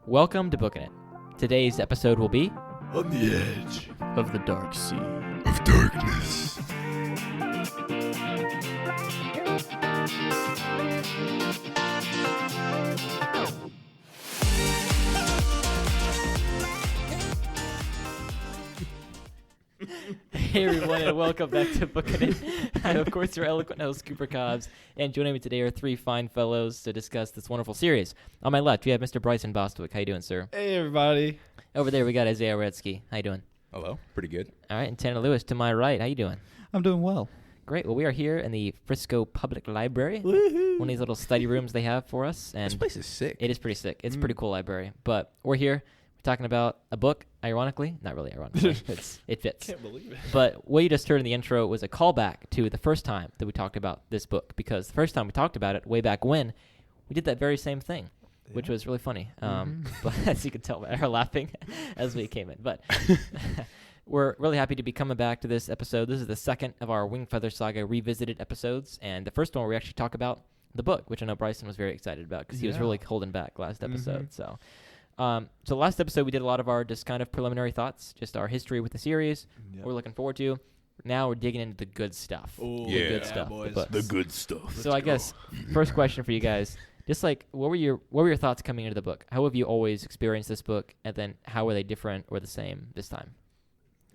Welcome to Booking It. Today's episode will be On the Edge of the Dark Sea. of Darkness. Hey everyone, and welcome back to Booking It. I'm, of course, your eloquent host, Cooper Cobbs, and joining me today are three fine fellows to discuss this wonderful series. On my left, we have Mr. Bryson Bostwick. How you doing, sir? Hey, everybody. Over there, we got Isaiah Redsky. How you doing? Hello. Pretty good. All right, and Tanner Lewis to my right. How you doing? I'm doing well. Great. Well, we are here in the Frisco Public Library, Woohoo. one of these little study rooms they have for us, This and place is sick. it is pretty sick. It's a pretty cool library. But we're here. We're talking about a book, ironically. Not really ironically. It fits. Can't believe it. But what you just heard in the intro was a callback to the first time that we talked about this book, because the first time we talked about it way back when, we did that very same thing, which was really funny. But as you can tell by our laughing as we came in. But we're really happy to be coming back to this episode. This is the second of our Wingfeather Saga revisited episodes, and the first one where we actually talk about the book, which I know Bryson was very excited about because he was really holding back last episode. So last episode we did a lot of our just kind of preliminary thoughts, just our history with the series, what we're looking forward to. Now we're digging into the good stuff. Oh, The good stuff, boys. The good stuff. So I guess first question for you guys, just like what were your thoughts coming into the book? How have you always experienced this book, and then how were they different or the same this time?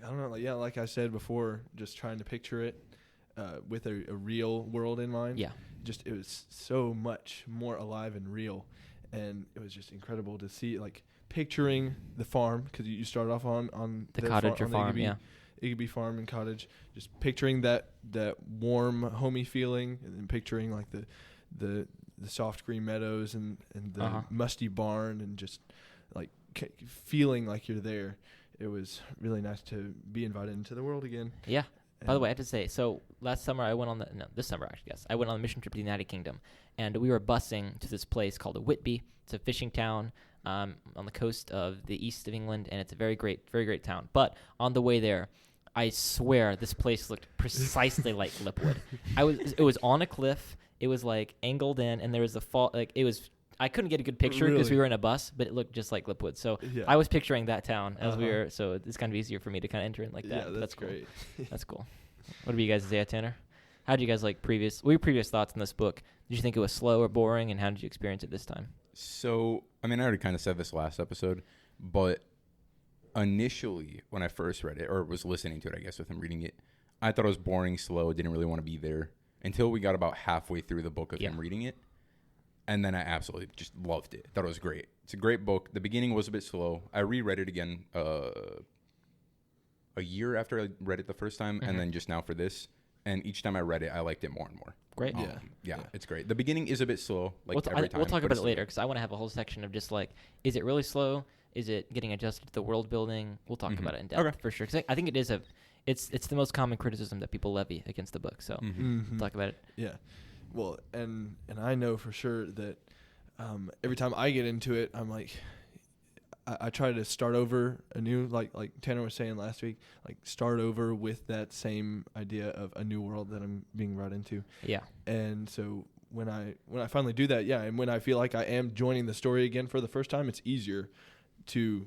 I don't know. Yeah, like I said before, just trying to picture it with a real world in mind. Yeah. It was so much more alive and real, and it was just incredible to see, like, picturing the farm, because you started off on The cottage or farm, yeah. Igby farm and cottage. Just picturing that warm, homey feeling, and then picturing like the soft green meadows and the musty barn, and just like feeling like you're there. It was really nice to be invited into the world again. Yeah. By the way, I have to say, so last summer I went on this summer actually, yes. I went on a mission trip to the United Kingdom, and we were busing to this place called Whitby. It's a fishing town on the coast of the east of England, and it's a very great town. But on the way there, I swear this place looked precisely like Lipwood. It was on a cliff. It was like angled in, and there was a fall. Like it was. I couldn't get a good picture because we were in a bus, but it looked just like Lipwood. So I was picturing that town as we were. So it's kind of easier for me to kind of enter in like that. Yeah, that's cool. great. That's cool. What about you guys, Isaiah, Tanner? How did you guys like what were your previous thoughts on this book? Did you think it was slow or boring, and how did you experience it this time? So, I mean, I already kind of said this last episode, but initially when I first read it, or was listening to it, I guess, with him reading it, I thought it was boring, slow, didn't really want to be there until we got about halfway through the book of him reading it. And then I absolutely just loved it. Thought it was great. It's a great book. The beginning was a bit slow. I reread it again a year after I read it the first time, and then just now for this. And each time I read it, I liked it more and more. Great. Yeah, it's great. The beginning is a bit slow, We'll talk about but it later, because I want to have a whole section of just like, is it really slow? Is it getting adjusted to the world building? We'll talk about it in depth for sure. Because I think it is it's the most common criticism that people levy against the book. So we'll talk about it. Yeah. Well, and I know for sure that every time I get into it, I'm like, I try to start over anew, like Tanner was saying last week, like start over with that same idea of a new world that I'm being brought into. Yeah. And so when I finally do that, and when I feel like I am joining the story again for the first time, it's easier to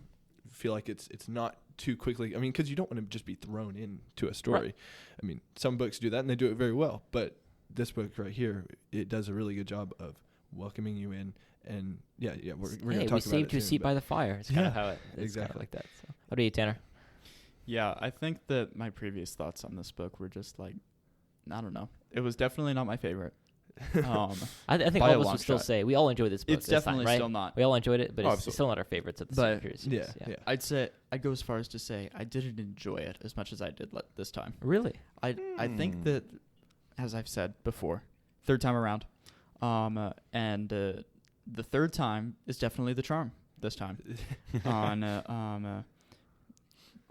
feel like it's not too quickly. I mean, because you don't want to just be thrown into a story. Right. I mean, some books do that and they do it very well, but this book right here, it does a really good job of welcoming you in. And we're going to talk about it. We saved you a seat by the fire. It's kind of how it's exactly kind of like that. So. What about you, Tanner? Yeah, I think that my previous thoughts on this book were just like, I don't know. It was definitely not my favorite. I think all of us would still say we all enjoyed this book. It's definitely right? still not. We all enjoyed it, but it's still not our favorites at the same period. Yeah. I'd go as far as to say I didn't enjoy it as much as I did this time. Really? I think that, as I've said before, third time around, and the third time is definitely the charm this time. On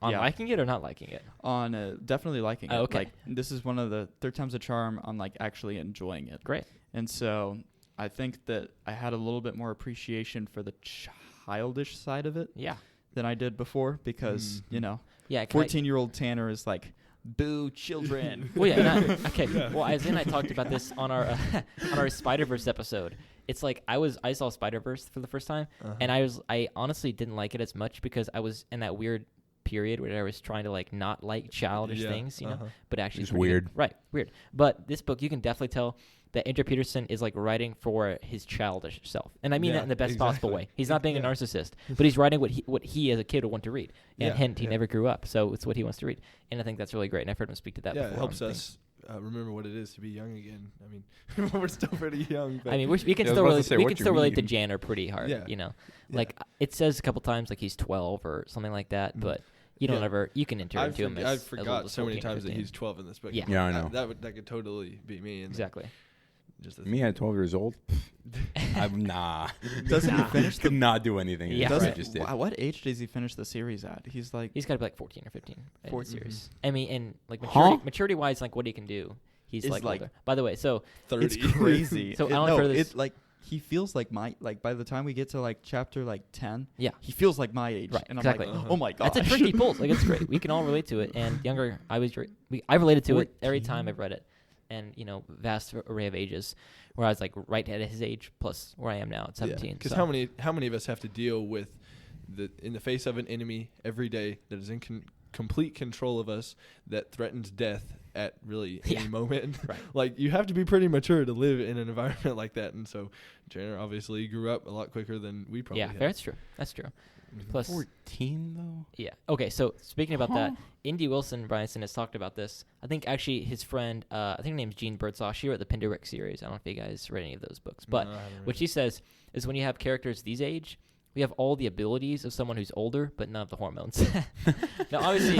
liking it or not liking it? On definitely liking it. Okay. Like, this is one of the third time's a charm on like actually enjoying it. Great. And so I think that I had a little bit more appreciation for the childish side of it. Yeah. Than I did before, because 14-year-old Tanner is like, boo children. Well, yeah. Okay. Yeah. Well, Isaiah and I talked about this on our Spider-Verse episode, it's like I saw Spider-Verse for the first time, and I honestly didn't like it as much because I was in that weird period where I was trying to like not like childish things, but actually It's pretty weird. good. Right, weird. But this book, you can definitely tell that Andrew Peterson is like writing for his childish self, and I mean that in the best possible way. He's not being a narcissist, but he's writing what he as a kid would want to read, and hint he never grew up, so it's what he wants to read, and I think that's really great. And I've heard him speak to that. Yeah, before it helps on us remember what it is to be young again. I mean, we're still pretty young. But I mean, we can Yeah, I was still about to relate. say, We what can you still relate to mean? Janner pretty hard. Yeah. You know, Yeah. like it says a couple times like he's 12 or something like that, but you don't Yeah. ever. You can enter into him I as old forgot as so many 14 or times that 15. he's 12 in this book. Yeah. Yeah, I know. That could totally be me. And Exactly. Just Me at 12 years old, I'm Doesn't he finish could not do anything. Yeah, that I right. just did. What age does he finish the series at? He's like He's got to be like 14 or 15. 14. Series. I mean, and like Huh? maturity wise, like what he can do, he's Is like like- older. By the way, so 30. it's crazy. So I don't know if this- it like he feels like by the time we get to like chapter like 10, yeah. he feels like my age. Right, And exactly. I'm like, oh my god. That's a tricky pull. Like it's great. We can all relate to it. And younger, I related to it every time I've read it, and vast array of ages. Where I was like right at his age, plus where I am now at 17. Because so. how many of us have to deal with in the face of an enemy every day that is in complete control of us, that threatens death at really any moment? Right. Like you have to be pretty mature to live in an environment like that. And so Janner obviously grew up a lot quicker than we probably Yeah, have. that's true. That's true. Plus, 14 though. yeah. Okay, so speaking about that, Indy Wilson Bryanson has talked about this. I think actually his friend, I think her name's Jean Birdsall, she wrote the Penderick series. I don't know if you guys read any of those books. But No, I haven't read what she says is when you have characters these age, we have all the abilities of someone who's older, but none of the hormones. Now, obviously,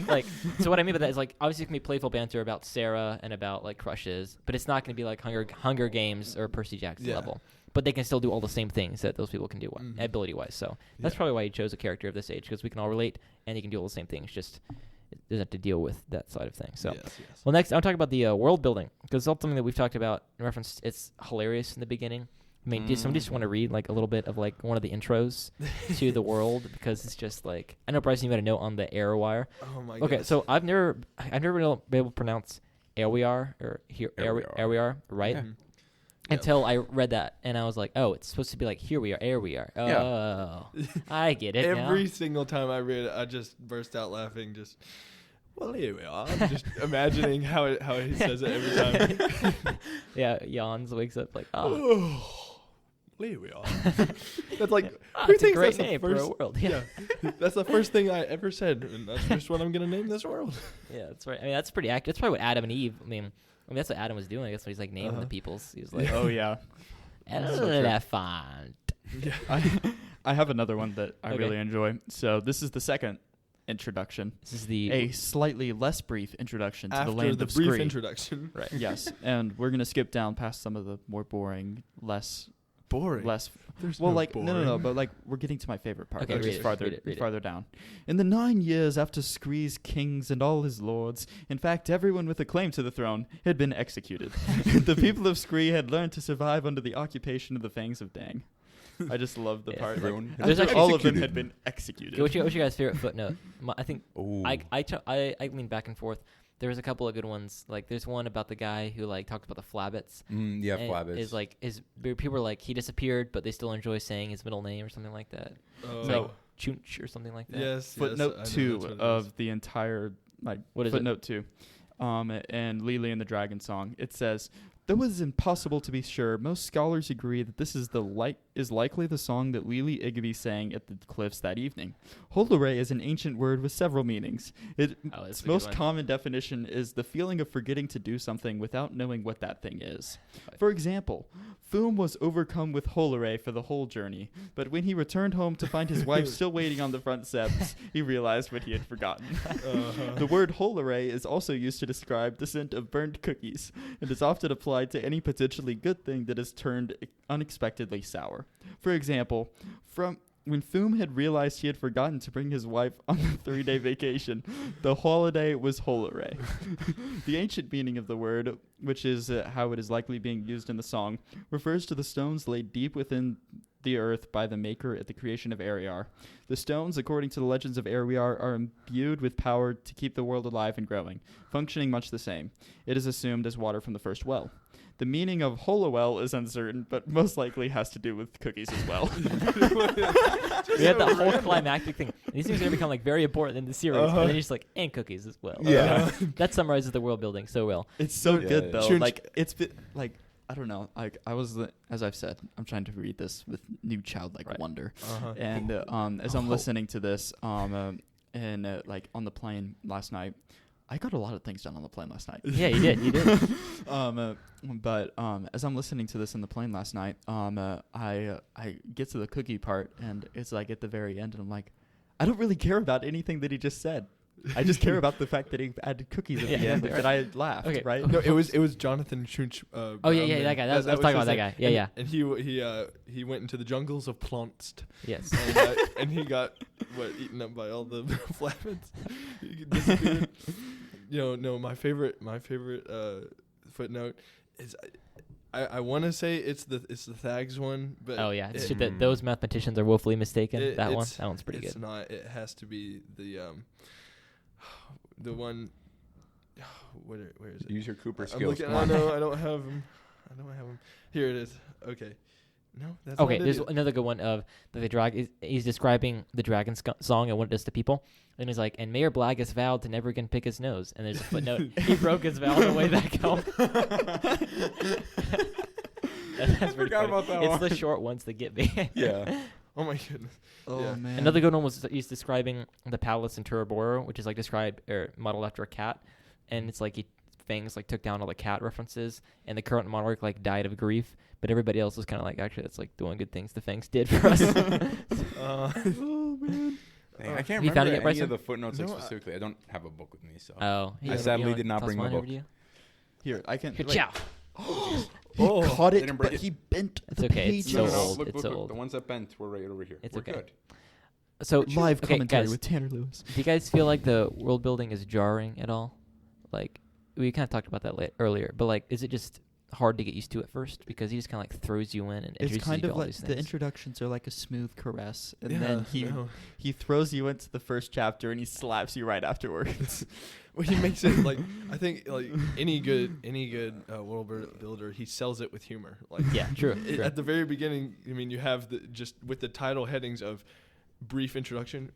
like, so what I mean by that is, like, obviously it can be playful banter about Sarah and about, like, crushes, but it's not going to be like Hunger Games or Percy Jackson level. But they can still do all the same things that those people can do ability-wise. So that's probably why he chose a character of this age, because we can all relate, and he can do all the same things, just doesn't have to deal with that side of things. So, Yes. well, next, I'll talk about the world building, because that's something that we've talked about in reference. It's hilarious in the beginning. I mean, does somebody just want to read like a little bit of like one of the intros to the world, because it's just like, I know Bryson, you had a note on the Airwire. Oh my god. Okay, so I've never been able to pronounce Airwire or Airwire, right? Yeah. Until I read that, and I was like, oh, it's supposed to be like, here we are, air we are. Oh, Yeah. I get it Every now. single time I read it, I just burst out laughing. Well, here we are. I'm just imagining how he says it every time. Yeah, yawns, wakes up like, oh. Oh, here we are. That's like, who It's a thinks great that's the name for a first? world. Yeah. That's the first thing I ever said, and that's just what I'm gonna name this world. Yeah, that's right. I mean, that's pretty accurate. That's probably what Adam and Eve, I mean, that's what Adam was doing. That's what he's like naming the peoples. He was like, oh yeah. elephant. I have another one that I Okay. really enjoy. So this is the second introduction. This is the A slightly less brief introduction to After the land the of brief Scree. introduction, right. Yes, and we're gonna skip down past some of the more boring, less. boring. There's Well, no like boring. no, but like we're getting to my favorite part, Okay, which read is it, farther read it. farther down. In the 9 years after Scree's kings and all his lords, in fact, everyone with a claim to the throne had been executed. The people of Scree had learned to survive under the occupation of the Fangs of Dang. I just love the Yeah. part. Everyone Like, There's after actually all of them executed. had been executed. What's your guys' favorite footnote? I think Ooh. I lean back and forth. There was a couple of good ones. Like there's one about the guy who like talks about the Flabbits. Yeah, And Flabbits. is like people were like he disappeared, but they still enjoy saying his middle name or something like that. Oh. It's like Chunch or something like that. Yes. Footnote yes, I know 2 that's what it of is. the entire What is it? footnote 2, and Lily and the Dragon Song. It says, though it is impossible to be sure, most scholars agree that this is likely the song that Lily Igby sang at the cliffs that evening. Holore is an ancient word with several meanings. That's Its a good most one. common definition is the feeling of forgetting to do something without knowing what that thing is. For example, Foom was overcome with Holore for the whole journey, but when he returned home to find his wife still waiting on the front steps, he realized what he had forgotten. The word Holore is also used to describe the scent of burned cookies and is often applied to any potentially good thing that is turned unexpectedly sour. For example, when Foom had realized he had forgotten to bring his wife on the 3-day vacation, the holiday was Holore. The ancient meaning of the word, which is how it is likely being used in the song, refers to the stones laid deep within the earth by the Maker at the creation of Ariar. The stones, according to the legends of Ariar, are imbued with power to keep the world alive and growing, functioning much the same. It is assumed as water from the first well. The meaning of Holowell is uncertain, but most likely has to do with cookies as well. We had the whole climactic thing. These things are going to become like very important in the series. And then he's like, and cookies as well. Yeah. That summarizes the world building so well. It's so Yeah. good, though. Chunch- Like, it's been, like, I don't know. Like, as I've said, I'm trying to read this with new childlike Right. wonder. Uh-huh. And as I'm listening to this, and like on the plane last night, I got a lot of things done on the plane last night. Yeah, you did. You did. But as I'm listening to this in the plane last night, I get to the cookie part, and it's like at the very end, and I'm like, I don't really care about anything that he just said. I just care about the fact that he added cookies at the Yeah. end, that I laughed. Okay. right? No, it was Jonathan Chunch. Oh, yeah, that guy. I was talking about that guy. Yeah, and, yeah. And he went into the jungles of Plonst, Yes. and he got eaten up by all the flappets. He disappeared. No, my favorite footnote is I want to say it's the Thags one, but Oh, yeah. It's it- shit that those mathematicians are woefully mistaken. That it's- one's pretty it's good. not. It has to be the one. Where is it? Use your Cooper I'm skills. looking. Come I on. know. I don't have them. Here it is. Okay. No, that's Okay, not there's it. another good one of the drag. He's describing the dragon song and what it does to people, and he's like, "And Mayor Blagus vowed to never again pick his nose." And there's a footnote: he broke his vow on the way back home. That's pretty forgot funny. about that It's one. the short ones that get me. Yeah. Oh my goodness. Oh, Yeah. man. Another good one was he's describing the palace in Turaboro, which is like modeled after a cat, and it's like Fangs like took down all the cat references, and the current monarch like died of grief, but everybody else was kind of like, actually, that's like doing good things the Fangs did for us. Uh, Oh, man. Dang, I can't You found remember it yet, any Bryson? of the footnotes like No, specifically. I don't have a book with me, so. Oh, I sadly you know did not toss bring my mine over book. to you? Here, I can. Here, wait. ciao. He caught it, Didn't break but it. he bent It's the okay, it's pages. so no, old. Look, It's look, so look. old. The ones that bent were right over here. It's We're okay. good. So Live okay, commentary guys, with Tanner Lewis. do you guys feel like the world building is jarring at all? Like, we kind of talked about that earlier, but like, is it just hard to get used to at first because he just kind of like throws you in and It's introduces kind you of to all like these the things? introductions are like a smooth caress, and yeah, then no. he throws you into the first chapter and he slaps you right afterwards. Well, he makes it like I think like any good world builder, he sells it with humor. Like Yeah, true. true. at the very beginning, I mean, you have just with the title headings of brief introduction,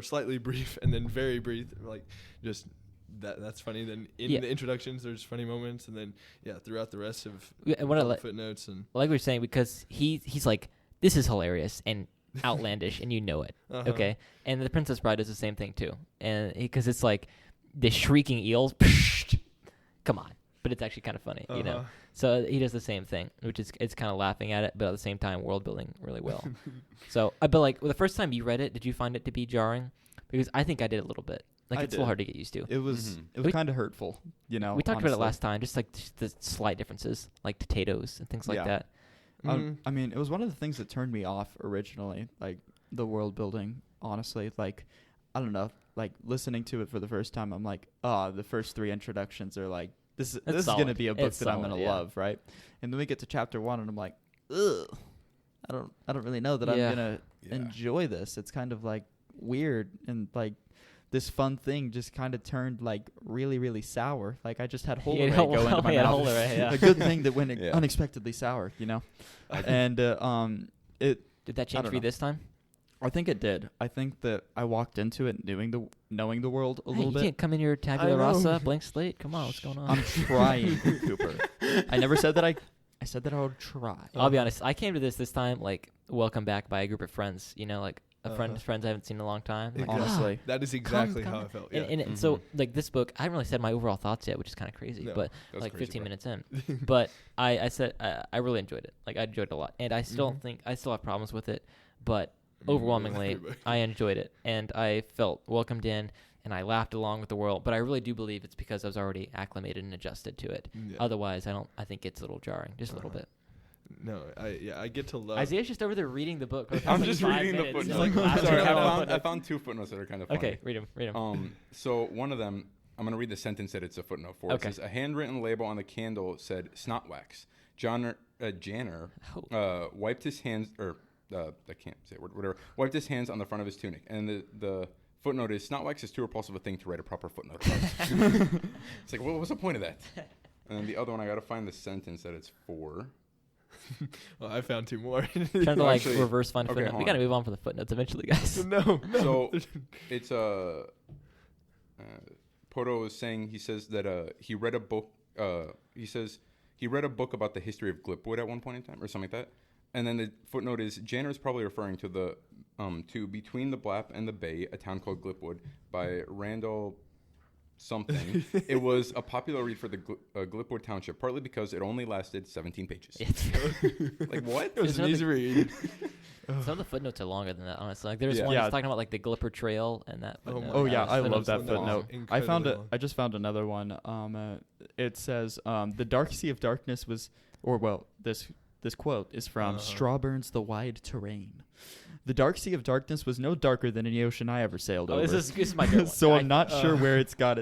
slightly brief, and then very brief, like just that's funny. Then in Yeah. the introductions, there's funny moments, and then throughout the rest of Yeah, what I all the like- footnotes and like we were saying, because he's like, this is hilarious and outlandish, and you know it, Uh-huh. okay? And the Princess Bride does the same thing too, and because it's like the shrieking eels, come on, but it's actually kind of funny, you know. Uh-huh. So he does the same thing, which is it's kind of laughing at it, but at the same time, world building really well. So, but like the first time you read it, did you find it to be jarring? Because I think I did a little bit. Like I it's a little did. hard to get used to. It was Mhm. it was We- kind of hurtful, you know. We talked about it honestly. last time, just like the slight differences, like potatoes and things like Yeah. that. Mhm. I mean, it was one of the things that turned me off originally, like the world building. Honestly, like I don't know, like listening to it for the first time, I'm like, the first 3 introductions are like, this is gonna solid. be a book It's that I'm solid, gonna yeah. love, right? And then we get to chapter 1, and I'm like, ugh, I don't really know that Yeah. I'm gonna Yeah. enjoy this. It's kind of like weird, and like this fun thing just kind of turned like really, really sour. Like I just had whole He had go into my he had mouth. Holleray, yeah. A good thing that went Yeah. unexpectedly sour, you know. And it Did that change don't for you know. this time? I think it did. I think that I walked into it knowing the world a Hey, little you bit. can't come in your tabula I know. rasa, blank slate. Come on, what's going on? I'm trying, Cooper. I never said that I said that I would try. I'll be honest. I came to this time like welcome back by a group of friends. You know, like a friends I haven't seen in a long time. Like, Exactly. honestly. That is exactly come how on. I felt. and so Mhm. like this book, I haven't really said my overall thoughts yet, which is kind of crazy. No. But That's like crazy, 15 bro. minutes in, but I said I really enjoyed it. Like I enjoyed it a lot, and I still Mhm. think I still have problems with it, but overwhelmingly I enjoyed it, and I felt welcomed in, and I laughed along with the world. But I really do believe it's because I was already acclimated and adjusted to it. Yeah. Otherwise, I think it's a little jarring, just a little Uh-huh. bit. No, I get to love. Isaiah's just over there reading the book. for the I'm past, just like, 5 reading the minutes. footnotes. He's, like, laughing Sorry, at all the I footnotes. found 2 footnotes that are kind of funny. Okay, read them. So one of them, I'm going to read the sentence that it's a footnote for. Okay. It says, a handwritten label on the candle said snot wax. Janner Oh. wiped his hands, or I can't say a word, whatever, wiped his hands on the front of his tunic. And the footnote is, snot wax is too repulsive a thing to write a proper footnote about. It's like, well, what's the point of that? And then the other one, I got to find the sentence that it's for. Well, I found 2 more. Trying to like actually, reverse find okay, footnote. We got to move on from the footnotes eventually, guys. No. So it's Poto is saying, he says that he read a book. He says he read a book about the history of Glipwood at one point in time, or something like that. And then the footnote is, Janner is probably referring to the to Between the Blap and the Bay, a town called Glipwood, by Randall something. It was a popular read for the Glipwood Township, partly because it only lasted 17 pages. Like, what? It was an easy read. Some of the footnotes are longer than that, honestly. Like, there's Yeah. one Yeah. that's talking about like the Glipper Trail and that. Footnote. Oh yeah, That I love footnote's that long. footnote. Incredibly long. I just found another one. It says the dark sea of darkness was, this quote is from Strawburn's The Wide Terrain. The dark sea of darkness was no darker than any ocean I ever sailed over. This is my favorite one. So I'm not sure where it got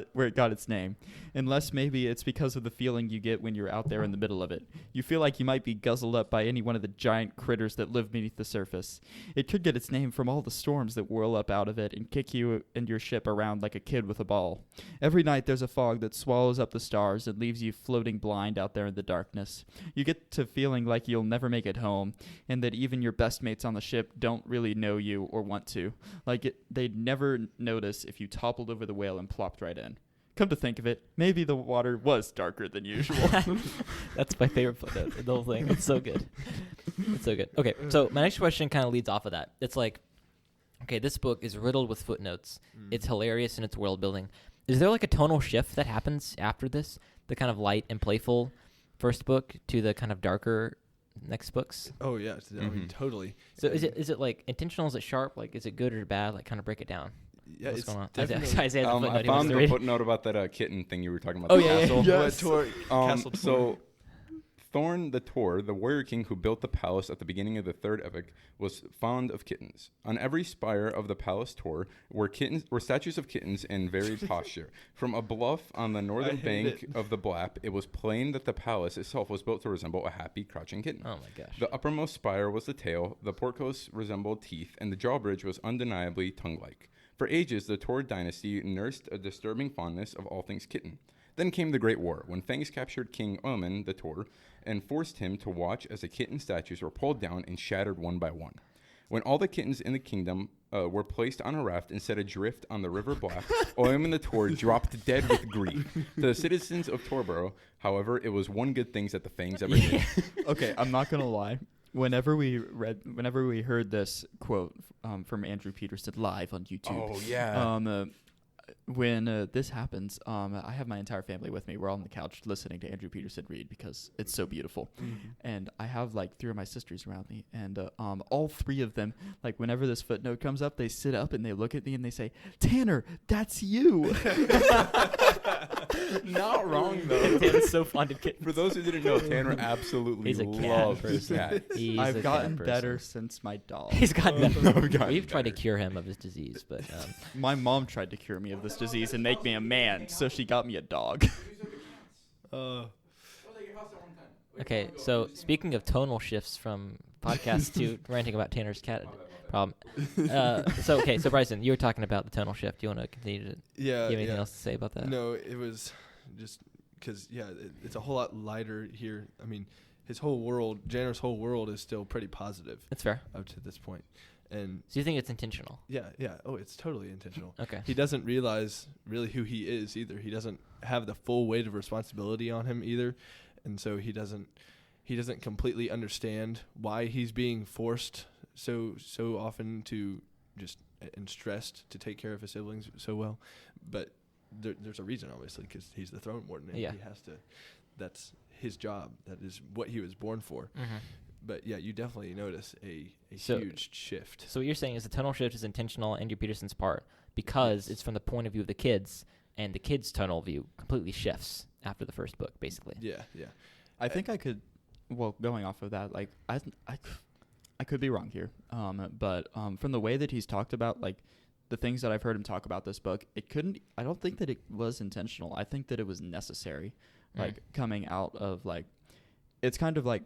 its name, unless maybe it's because of the feeling you get when you're out there in the middle of it. You feel like you might be guzzled up by any one of the giant critters that live beneath the surface. It could get its name from all the storms that whirl up out of it and kick you and your ship around like a kid with a ball. Every night there's a fog that swallows up the stars and leaves you floating blind out there in the darkness. You get to feeling like you'll never make it home, and that even your best mates on the ship don't really know you or want to. They'd never notice if you toppled over the whale and plopped right in. Come to think of it, maybe the water was darker than usual. That's my favorite footnote in the whole thing. It's so good. It's so good. Okay, so my next question kind of leads off of that. It's like, okay, this book is riddled with footnotes. It's hilarious in its world building. Is there like a tonal shift that happens after this? The kind of light and playful first book to the kind of darker next books? Oh yeah, I mean, totally. So is it like intentional? Is it sharp? Like, is it good or bad? Like, kind of break it down. Yeah, What's it's going on? definitely. Isaiah's the footnote I he wants found to the read. footnote about that kitten thing you were talking about. Oh, the yeah, castle. Yes. Castle So Thorn the Tor, the warrior king who built the palace at the beginning of the third epic, was fond of kittens. On every spire of the palace Tor were statues of kittens in varied posture. From a bluff on the northern bank of the Blap, it was plain that the palace itself was built to resemble a happy crouching kitten. Oh my gosh. The uppermost spire was the tail, the porticos resembled teeth, and the drawbridge was undeniably tongue-like. For ages, the Tor dynasty nursed a disturbing fondness of all things kitten. Then came the Great War, when Fangs captured King Omen, the Tor, and forced him to watch as the kitten statues were pulled down and shattered one by one. When all the kittens in the kingdom were placed on a raft and set adrift on the river Black, Omen the Tor dropped dead with grief. To the citizens of Torborough, however, it was one good thing that the Fangs ever did. Okay, I'm not gonna lie. Whenever we heard this quote from Andrew Peterson live on YouTube, Oh, yeah. when this happens, I have my entire family with me. We're all on the couch listening to Andrew Peterson read because it's so beautiful. And I have like 3 of my sisters around me, and all 3 of them, like whenever this footnote comes up, they sit up and they look at me and they say, "Tanner, that's you." Not wrong, though. Tanner's so fond of kittens. For those who didn't know, Tanner absolutely He's a cat loves person. cats. He's I've a gotten cat better person. since my dog. He's gotten better. I've gotten We've tried to better. cure him of his disease, but My mom tried to cure me of this disease and make me a man, so she got me a dog. okay. So speaking of tonal shifts from podcast to ranting about Tanner's cat problem. So Bryson, you were talking about the tonal shift. Do you want to continue to? Yeah. You have anything else to say about that? No, it was just because it's a whole lot lighter here. I mean, his whole world, Janner's whole world, is still pretty positive That's fair. up to this point. And So you think it's intentional? yeah. Oh, it's totally intentional. Okay. He doesn't realize really who he is either. He doesn't have the full weight of responsibility on him either, and so he doesn't completely understand why he's being forced so often to just and stressed to take care of his siblings so well. But there's a reason, obviously, because he's the throne warden, and Yeah. he has to. That's his job. That is what he was born for. Mm-hmm. But yeah, you definitely notice a So- huge shift. So what you're saying is the tonal shift is intentional on Andrew Peterson's part because it's from the point of view of the kids, and the kids' tonal view completely shifts after the first book, basically. Yeah. I think I could, going off of that, like I could be wrong here, but from the way that he's talked about, like the things that I've heard him talk about this book, I don't think that it was intentional. I think that it was necessary, like coming out of like, it's kind of like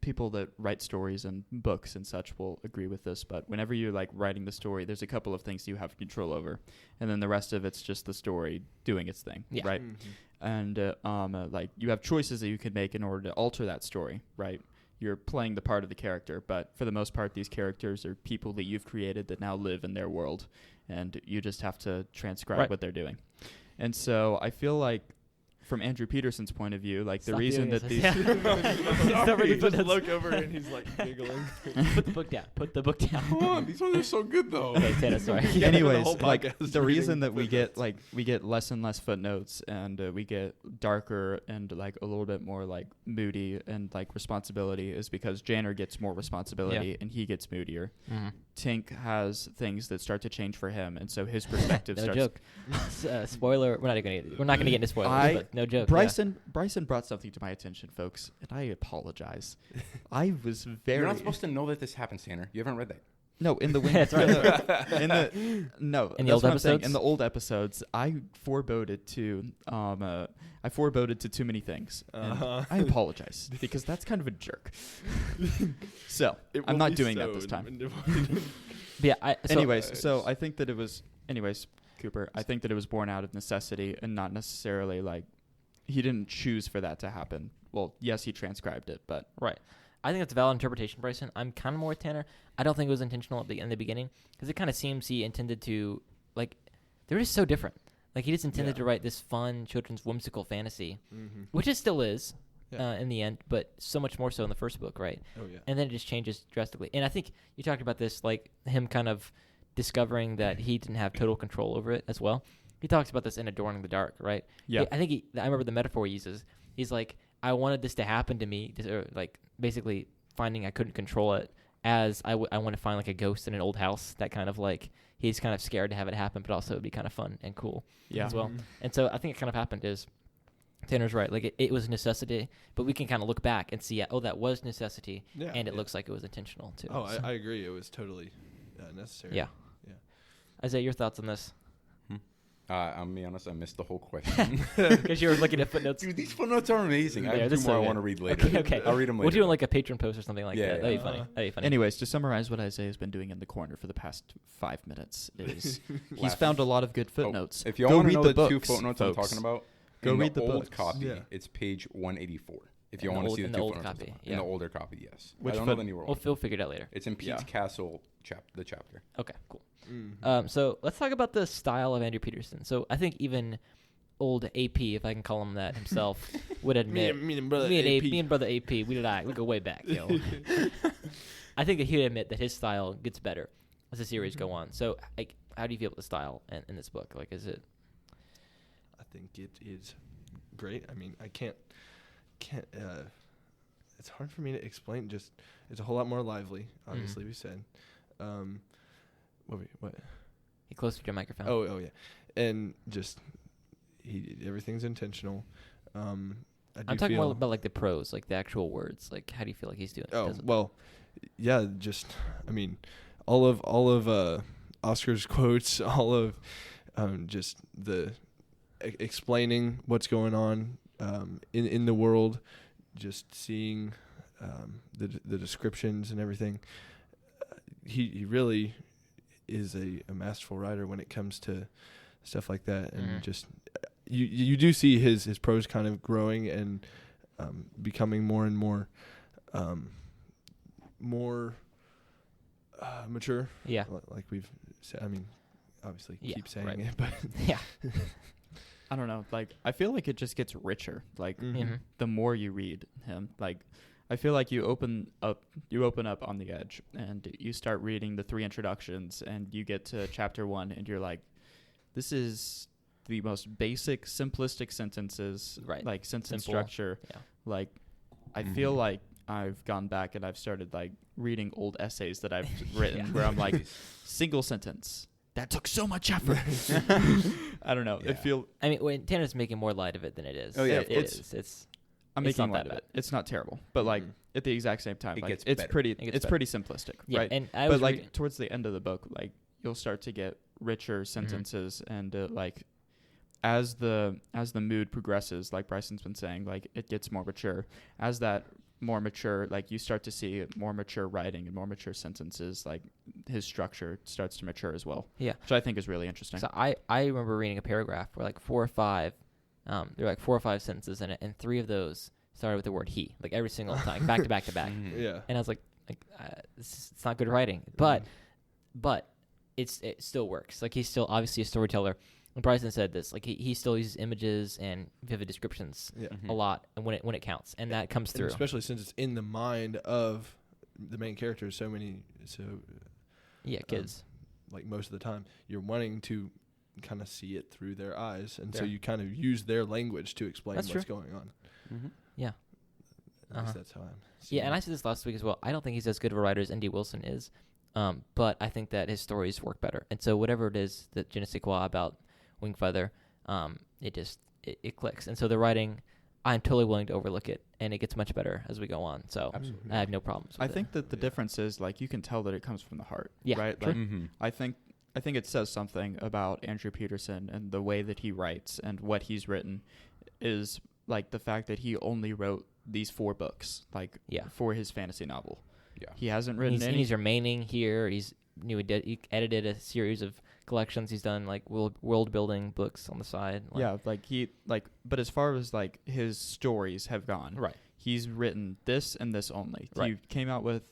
people that write stories and books and such will agree with this, but whenever you're like writing the story, there's a couple of things you have control over, and then the rest of it's just the story doing its thing, Yeah. right? And like you have choices that you can make in order to alter that story, right? You're playing the part of the character, but for the most part, these characters are people that you've created that now live in their world, and you just have to transcribe what they're doing. And so I feel like, from Andrew Peterson's point of view, like the Stop reason doing that this. these You just look over and he's like giggling. Put the book down. Put the book down. Come on, these ones are so good though. Okay, Tanner, sorry. Yeah, anyways, the whole like podcast the is reason reading that we get footnotes. we get less and less footnotes, and we get darker and like a little bit more like moody and like responsibility is because Janner gets more responsibility and he gets moodier. Mm-hmm. Tink has things that start to change for him, and so his perspective No starts. joke. Spoiler. We're not gonna get into spoilers, but no joke. Bryson brought something to my attention, folks, and I apologize. I was very You're not supposed to know that this happens, Tanner. You haven't read that. No, in the wing. That's right. In the no, In the that's old what I'm saying. episodes? In the old episodes, I foreboded to too many things. And I apologize because that's kind of a jerk. So It I'm will not be doing that so this time. But yeah. So I think that it was. Anyways, Cooper, I think that it was born out of necessity and not necessarily like he didn't choose for that to happen. Well, yes, he transcribed it, but Right. I think that's a valid interpretation, Bryson. I'm kind of more with Tanner. I don't think it was intentional in the beginning because it kind of seems he intended to, like, they're just so different. Like, he just intended to write this fun children's whimsical fantasy, which it still is in the end, but so much more so in the first book, right? Oh yeah. And then it just changes drastically. And I think you talked about this, like, him kind of discovering that he didn't have total control over it as well. He talks about this in Adorning the Dark, right? yeah. I think I remember the metaphor he uses. He's like, I wanted this to happen to me, or like basically finding I couldn't control it as I want to find like a ghost in an old house. That kind of like, he's kind of scared to have it happen, but also it'd be kind of fun and cool Yeah. as well. And so I think it kind of happened is, Tanner's right. Like it was necessity, but we can kind of look back and see, that was necessity, Yeah, and it yeah. looks like it was intentional too. Oh, So, I agree. It was totally necessary. yeah. Yeah. Isaiah, your thoughts on this? I'm be honest, I missed the whole question. Because you were looking at footnotes. Dude, these footnotes are amazing. I Yeah, have this two more is I so want to good. read later. Okay. I'll read them later. We'll do like a Patreon post or something like Yeah, that. yeah. That'd be funny. That'd be funny. Anyways, to summarize what Isaiah's been doing in the corner for the past 5 minutes is he's Laughing. found a lot of good footnotes. If y'all Go want to read know the the two books, footnotes I'm folks. talking about, Go in read the the old books. copy, Yeah. it's page 184. If In y'all the want to old- see the in two the old footnotes, copy, in yeah. the older copy, yes. Which I don't know the newer one. We'll figure it out later. It's in Pete's Yeah. Castle, the chapter. Okay, cool. Mhm. So let's talk about the style of Andrew Peterson. So I think even old AP, if I can call him that himself, would admit me and brother me AP. and brother AP, we go way back. You know? I think that he would admit that his style gets better as the series go on. So, like, how do you feel about the style in this book? Like, is it? I think it is great. I mean, I can't. It's hard for me to explain. Just it's a whole lot more lively. Obviously, we said. What? Get closer to your microphone. Oh yeah, and just everything's intentional. I'm talking more about like the prose, like the actual words. Like, how do you feel like he's doing? Oh does it? well, yeah. Just I mean, all of Oscar's quotes, all of just the explaining what's going on in the world, just seeing the descriptions and everything. He really is a masterful writer when it comes to stuff like that, and just you do see his prose kind of growing and becoming more and more mature. Yeah. Like we've said. I mean, obviously Yeah, keep saying right. it, but Yeah. I don't know. Like, I feel like it just gets richer. Like, Mhm. the more you read him, like, I feel like you open up on the edge and you start reading the 3 introductions and you get to chapter 1 and you're like, this is the most basic, simplistic sentences, Right. like sentence Simple. structure. Yeah. Like, I feel like I've gone back and I've started like reading old essays that I've written Yeah. where I'm like, single sentence. That took so much effort. I don't know. Yeah. It feel I mean, when Tanner's making more light of it than it is. Oh, yeah, it of course. is. It's I'm It's making not light that of it. It's not terrible, but like Mhm. at the exact same time, It like gets it's better. pretty. It gets It's better. pretty simplistic, yeah, right? and I But was like reading- towards the end of the book, like you'll start to get richer sentences, and like as the mood progresses, like Bryson's been saying, like it gets more mature. As that more mature, like you start to see more mature writing and more mature sentences, like his structure starts to mature as well. Yeah. Which I think is really interesting. So I remember reading a paragraph where like 4 or 5, there were like 4 or 5 sentences in it, and 3 of those started with the word he, like every single time, back to back to back. Yeah. And I was like it's not good writing, but it still works. Like he's still obviously a storyteller. And Bryson said this, like he still uses images and vivid descriptions a lot, and when it counts, and that comes through. And especially since it's in the mind of the main characters. Kids. Like most of the time, you're wanting to kind of see it through their eyes, and so you kind of use their language to explain what's going on. Yeah. At least that's how I'm seeing Yeah, and I said this last week as well. I don't think he's as good of a writer as N.D. Wilson is, but I think that his stories work better. And so whatever it is that je ne sais quoi about Wingfeather, it clicks. And so the writing, I'm totally willing to overlook it, and it gets much better as we go on. So Absolutely. I have no problems with I think that the difference is like you can tell that it comes from the heart. Yeah, Right? true. Like I think it says something about Andrew Peterson and the way that he writes and what he's written is like the fact that he only wrote these 4 books, like for his fantasy novel. Yeah. He hasn't written any. He's remaining here. He edited a series of collections. He's done like world building books on the side. But as far as like his stories have gone, right. He's written this and this only. Right. He came out with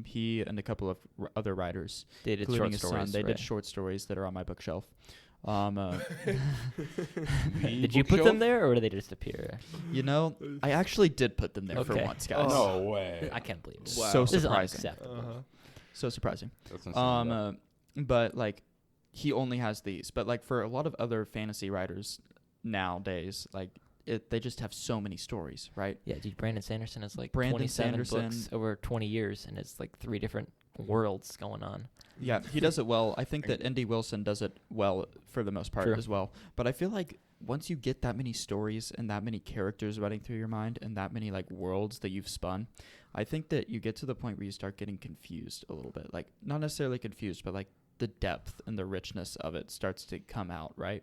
he and a couple of other writers, They did including short his stories. son. They right. did short stories that are on my bookshelf. Did you put them there, or did they just appear? You know, I actually did put them there for Okay. once, guys. No way. I can't believe it. Wow. So This is surprising. unacceptable. So surprising. That's insane. But like he only has these. But like for a lot of other fantasy writers nowadays, like they just have so many stories, right? Yeah, dude, Brandon Sanderson has like Brandon 27 Sanderson- books over 20 years, and it's like 3 different worlds going on. Yeah, he does it well. I think that N.D. Wilson does it well for the most part True. as well. But I feel like once you get that many stories and that many characters running through your mind and that many like worlds that you've spun, I think that you get to the point where you start getting confused a little bit. Like not necessarily confused, but like the depth and the richness of it starts to come out, right?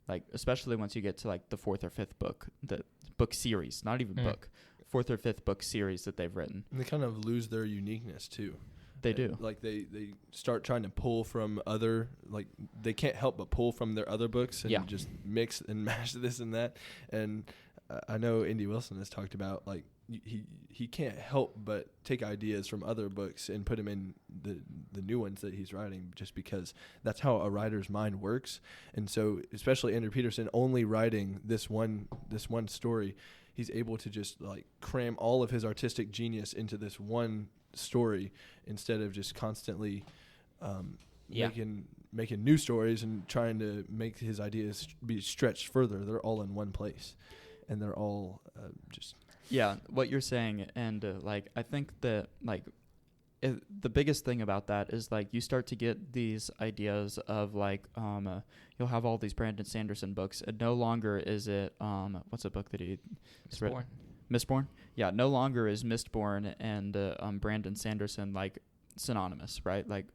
Like especially once you get to like the 4th or 5th book, the book series, not even book, 4th or 5th book series that they've written. And they kind of lose their uniqueness too. They do. Like they start trying to pull from other, like they can't help but pull from their other books and just mix and mash this and that. And I know N.D. Wilson has talked about like he can't help but take ideas from other books and put them in the new ones that he's writing, just because that's how a writer's mind works. And so especially Andrew Peterson only writing this one story, he's able to just like cram all of his artistic genius into this one story instead of just constantly making new stories and trying to make his ideas be stretched further. They're all in one place, and they're all just what you're saying. And like I think that like the biggest thing about that is like you start to get these ideas of like you'll have all these Brandon Sanderson books, and no longer is it what's a book that he Mistborn. Mistborn? Yeah, no longer is Mistborn and Brandon Sanderson like synonymous, right? Like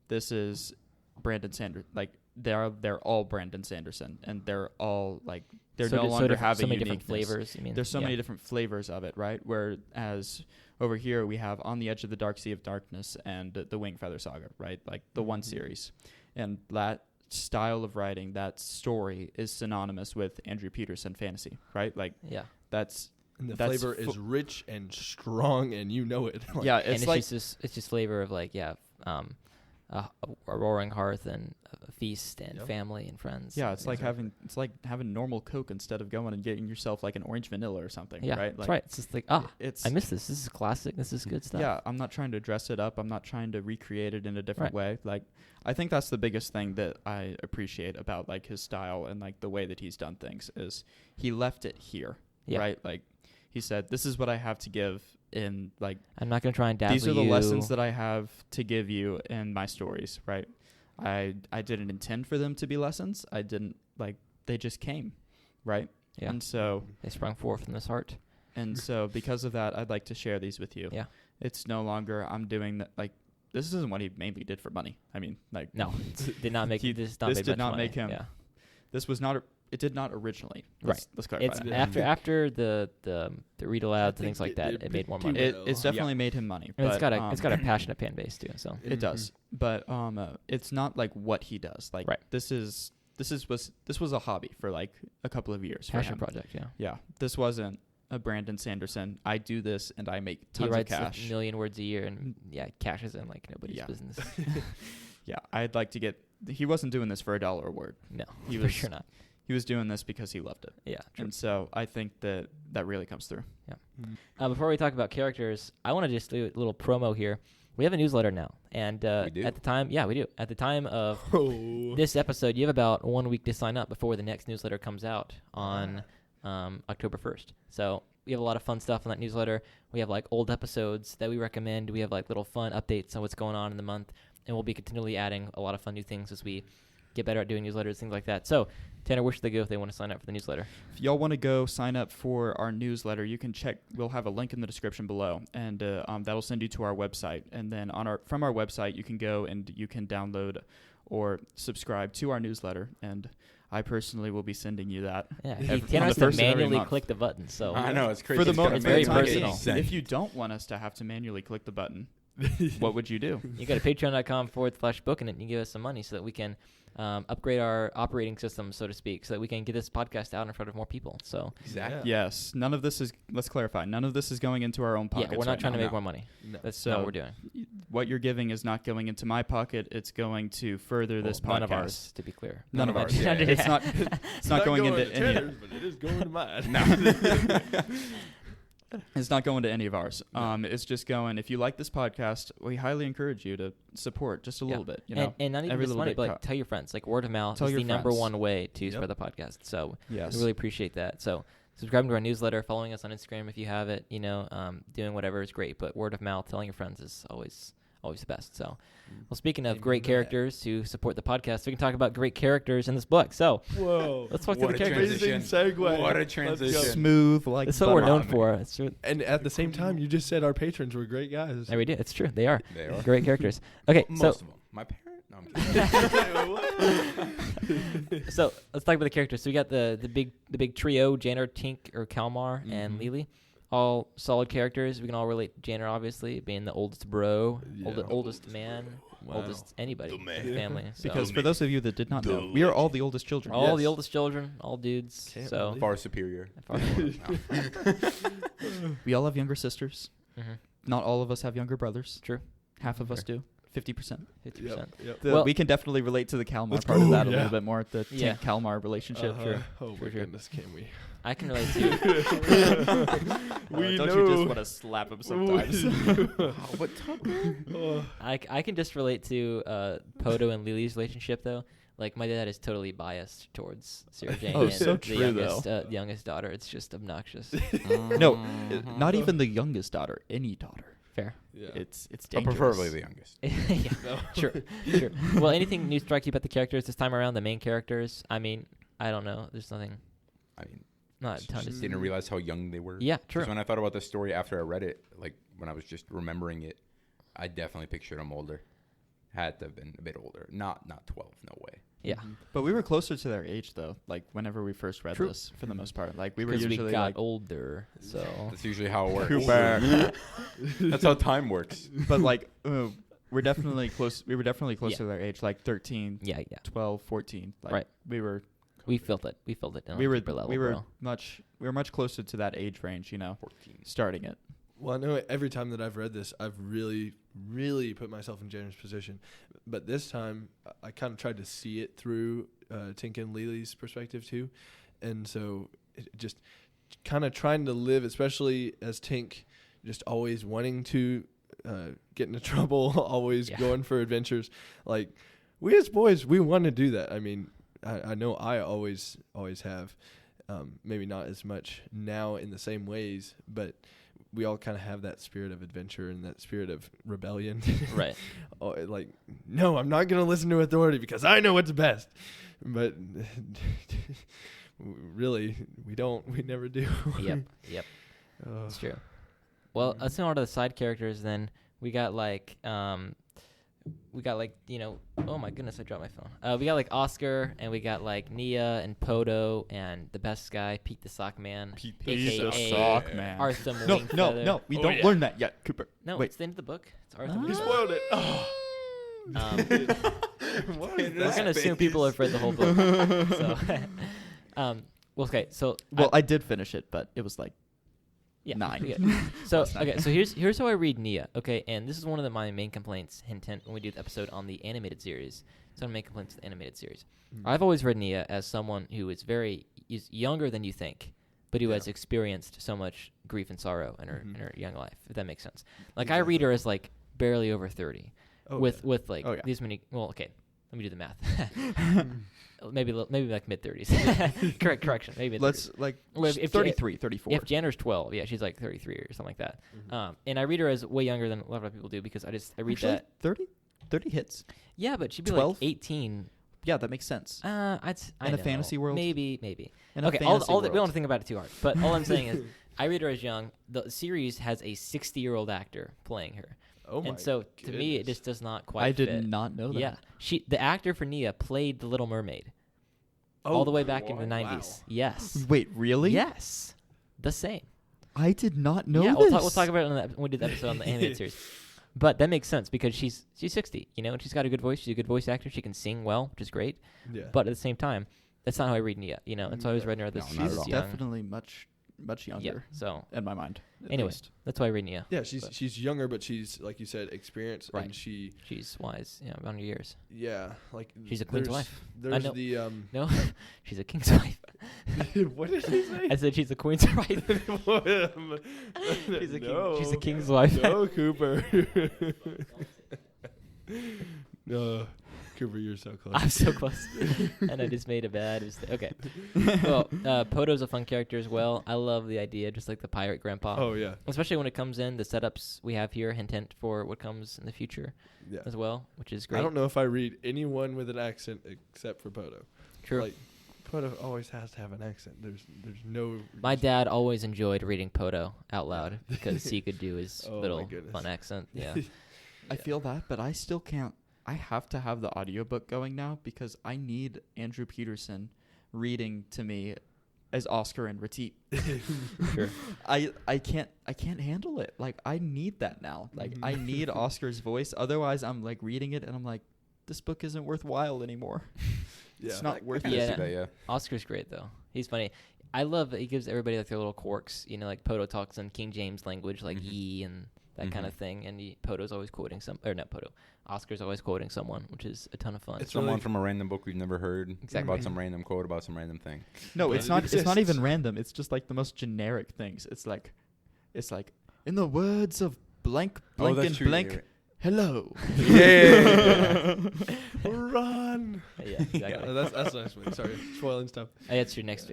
this is Brandon Sanderson. Like they're all Brandon Sanderson, and they're all like they're no longer have so a many uniqueness. different flavors. You mean? There's so many different flavors of it, right? Whereas over here we have On the Edge of the Dark Sea of Darkness and the Wingfeather Saga, right? Like the one series, and that style of writing, that story is synonymous with Andrew Peterson fantasy, right? Like that's. And the That's flavor is rich and strong, and you know it. Like, it's like it's just flavor of like a roaring hearth and a feast and family and friends. Yeah, it's like having normal Coke instead of going and getting yourself like an orange vanilla or something. Yeah, right. That's like, right. It's just like I miss this. This is classic. This is good stuff. Yeah, I'm not trying to dress it up. I'm not trying to recreate it in a different way. Like, I think that's the biggest thing that I appreciate about like his style and like the way that he's done things is he left it here. Yeah. Right. Like. He said, "This is what I have to give in like. I'm not going to try and dazzle you. These are the lessons that I have to give you in my stories, right? I didn't intend for them to be lessons. I didn't like. They just came, right? Yeah. And so they sprung forth from this heart. And so because of that, I'd like to share these with you. Yeah. It's no longer I'm doing that. Like this isn't what he mainly did for money. I mean, like no, did not make this did not make him. Yeah. This was not. It did not originally. Right. Let's clarify It's that. after the read alouds and think things like it that. It made more did money. It's definitely made him money. And But, it's got a passionate fan base too. So It does, but it's not like what he does. Like Right. this was a hobby for like a couple of years. For passion him. project. Yeah. Yeah, this wasn't a Brandon Sanderson. I do this and I make He tons of writes cash. a million words a year and cashes in like nobody's Yeah. business. Yeah, I'd like to get. He wasn't doing this for $1 a word. No, He for was- sure not. He was doing this because he loved it. Yeah. True. And so I think that really comes through. Before we talk about characters, I want to just do a little promo here. We have a newsletter now, and We do? at the time, we do. At the time of Oh. this episode, you have about 1 week to sign up before the next newsletter comes out on October 1st. So we have a lot of fun stuff in that newsletter. We have like old episodes that we recommend. We have like little fun updates on what's going on in the month, and we'll be continually adding a lot of fun new things as we get better at doing newsletters, things like that. So, Tanner, where should they go if they want to sign up for the newsletter? If y'all want to go sign up for our newsletter, you can check. We'll have a link in the description below, and that'll send you to our website. And then from our website, you can go and you can download or subscribe to our newsletter. And I personally will be sending you that. Yeah, Every- Tanner on has the to first of every manually month. click the button. So I know, it's crazy. For the It's gotta moment, It's very make it personal. sense. If you don't want us to have to manually click the button, what would you do? you go to patreon.com/book and you can give us some money so that we can upgrade our operating system, so to speak, so that we can get this podcast out in front of more people. So Exactly. Yes, none of this is. Let's clarify. None of this is going into our own pockets. yeah, we're not right trying to now. make more money. No. That's So- not what we're doing. What you're giving is not going into my pocket. It's going to further this podcast. None of ours, to be clear. None of ours. Yeah, It's not. It's not going into any. Tanner's, but it is going to mine. It's not going to any of ours. It's just going. If you like this podcast, we highly encourage you to support just a little bit. You know, and not even every just little money, bit but like, co- tell your friends. Like word of mouth Tell is your the number friends. one way to Yep. spread the podcast. So yes. we really appreciate that. So subscribing to our newsletter, following us on Instagram if you have it, doing whatever is great. But word of mouth, telling your friends is always the best. So, well, speaking of Amen great to that. characters who support the podcast, we can talk about great characters in this book. So Whoa. let's talk to What the a characters. transition. Amazing segue. What a Let's go. transition. Smooth like. That's what we're butter. known for. It's true. And at the same time, you just said our patrons were great guys. There we do. It's true. They are They are. great characters. Okay, Most so of them. My parent? No, I'm kidding. so let's talk about the characters. So we got the big trio: Janner, Tink, or Kalmar, and Mhm. Lily. All solid characters. We can all relate to Janner, obviously, being the oldest bro, Yeah. oldest man, Wow. oldest anybody The in man. the family. So Because for those of you that did not know, we are all the oldest children. all the Yes. oldest children, all dudes. Can't So believe Far superior. We all have younger sisters. Mhm. Not all of us have younger brothers. True. Half of us do. 50%. 50%. Yep. Well- We can definitely relate to the Kalmar Let's part of go, that a yeah. little bit more. The Yeah. Kalmar relationship. Uh-huh. Oh True, my true. goodness, can we? I can relate to. We don't know. you just want to slap him sometimes? What Oh. I can just relate to Poto and Lily's relationship though. Like my dad is totally biased towards Sarah Jane Oh, and so the true, youngest daughter. It's just obnoxious. No, not even the youngest daughter. Any daughter. Fair. Yeah. It's But dangerous. preferably the youngest. Yeah. No. Sure. Well, anything new strike you about the characters this time around? The main characters. I mean, I don't know. There's nothing. I mean, Not a ton to just see. didn't realize how young they were. Yeah, true. 'Cause when I thought about the story after I read it, like when I was just remembering it, I definitely pictured them older. Had to have been a bit older. Not 12, no way. Yeah. But we were closer to their age, though. Like, whenever we first read True. this, for the most part. Like, we were Because usually we got like... older, so That's usually how it works. Cooper. That's how time works. But, like, we're definitely close. We were definitely close Yeah. to their age. Like, 13, yeah. 12, 14. Like, Right. We were... We felt it. We felt it. On We a were deeper level, we were bro. much closer to that age range, 14. starting it. Well, I know every time that I've read this, I've really, really put myself in Janner's position. But this time, I kind of tried to see it through Tink and Lily's perspective too. And so it just kind of trying to live, especially as Tink, just always wanting to get into trouble, always Yeah. going for adventures. Like, we as boys, we want to do that. I mean, I know I always have. Maybe not as much now in the same ways, but we all kind of have that spirit of adventure and that spirit of rebellion. Right. Like, no, I'm not going to listen to authority because I know what's best. But really, we don't. We never do. Yep. That's true. Well, let's move on to the side characters then. We got like we got like oh my goodness, I dropped my phone. We got like Oscar, and we got like Nia and Poto and the best guy, Pete the Sock Man, Pete aka the Sock Man. Arthur No, Wingfeather. no, we don't learn that yet, Cooper. No, Wait. it's the end of the book. It's Arthur. You Wingfeather. spoiled it. Oh. What is We're gonna assume people have read the whole book. So, well, okay, so I did finish it, but it was like 9. Yeah. So Last night. okay, so here's how I read Nia. Okay, and this is one of my main complaints. Hint, hint. When we do the episode on the animated series, so my main complaints with the animated series. I've always read Nia as someone who is is younger than you think, but who has experienced so much grief and sorrow in her young life. If that makes sense. Like I read her as like barely over 30, with like these many. Well, okay, let me do the math. maybe like mid 30s. Correction. Maybe Let's like if 33, 34. If Janner's 12, yeah, she's like 33 or something like that. And I read her as way younger than a lot of people do because I read Actually, that. 30 hits. Yeah, but she'd be 12? like 18. Yeah, that makes sense. I In a know. fantasy world? Maybe. In a Okay, fantasy we world. don't think about it too hard. But all I'm saying is, I read her as young. The series has a 60-year-old actor playing her. Oh my and so to me, it goodness. just does not quite I fit. did not know that. Yeah, the actor for Nia played the Little Mermaid all the way back in the 90s. Yes. Wait, really? Yes. The same. I did not know Yeah, this. we'll talk about it when we do the episode on the animated series. But that makes sense because she's 60, and she's got a good voice. She's a good voice actor. She can sing well, which is great. Yeah. But at the same time, that's not how I read Nia, And so I always read her this No, not at She's all. young. definitely much younger. Yeah. So in my mind. at anyway, least. that's why I read Nia. Yeah, she's younger, but she's like you said, experienced, Right. and She's wise, around your years. like She's a queen's there's- wife. There's know. the No, she's a king's wife. What did she say? I said she's a queen's wife. She's a king's wife. No, Cooper. No, Cooper, you're so close. I'm so close, and I just made a bad mistake. Okay, well, Poto's a fun character as well. I love the idea, just like the pirate grandpa. Oh yeah, Especially when it comes in the setups we have here, hint for what comes in the future yeah. as well, which is great. I don't know if I read anyone with an accent except for Poto. True. Like, Poto always has to have an accent. There's no. My dad always enjoyed reading Poto out loud because he could do his Oh, my little goodness. fun accent. Yeah. I feel that, but I still can't. I have to have the audiobook going now because I need Andrew Peterson reading to me as Oscar and Ratit. Sure. I can't handle it. Like I need that now. Like I need Oscar's voice. Otherwise I'm like reading it and I'm like, this book isn't worthwhile anymore. Yeah. It's not worth Kinda it. see that, yeah. Oscar's great though. He's funny. I love that he gives everybody like their little quirks. Like Poto talks in King James language, like E and that kind of thing. And Poto's always quoting not Poto. Oscar's always quoting someone, which is a ton of fun. It's Someone really- from a random book we've never heard Exactly. about some random quote about some random thing. No, But it's it not. It's not exists. even random. It's just like the most generic things. It's like, in the words of blank, blank, and true, blank. yeah, Hello. Yeah. Run. Yeah, exactly. That's nice. Man. Sorry, spoiling stuff. That's your next.